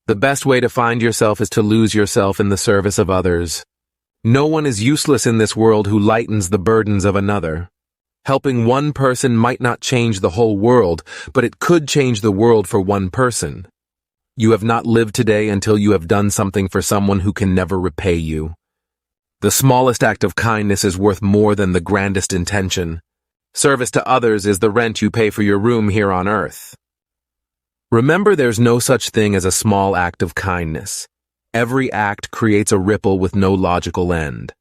The best way to find yourself is to lose yourself in the service of others. No one is useless in this world who lightens the burdens of another. Helping one person might not change the whole world, but it could change the world for one person. You have not lived today until you have done something for someone who can never repay you. The smallest act of kindness is worth more than the grandest intention. Service to others is the rent you pay for your room here on earth. Remember, there's no such thing as a small act of kindness. Every act creates a ripple with no logical end.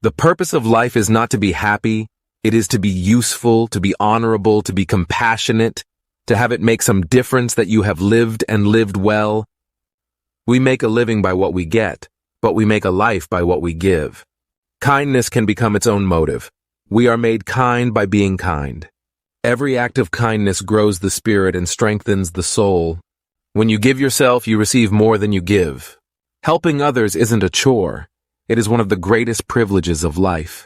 The purpose of life is not to be happy, it is to be useful, to be honorable, to be compassionate, to have it make some difference that you have lived and lived well. We make a living by what we get, but we make a life by what we give. Kindness can become its own motive. We are made kind by being kind. Every act of kindness grows the spirit and strengthens the soul. When you give yourself, you receive more than you give. Helping others isn't a chore. It is one of the greatest privileges of life.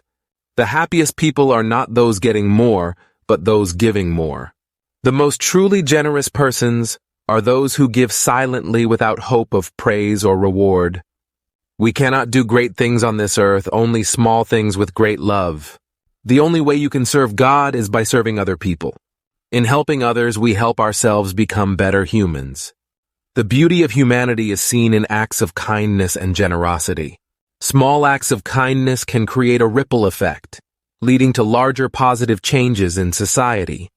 The happiest people are not those getting more, but those giving more. The most truly generous persons are those who give silently without hope of praise or reward. We cannot do great things on this earth, only small things with great love. The only way you can serve God is by serving other people. In helping others, we help ourselves become better humans. The beauty of humanity is seen in acts of kindness and generosity. Small acts of kindness can create a ripple effect, leading to larger positive changes in society.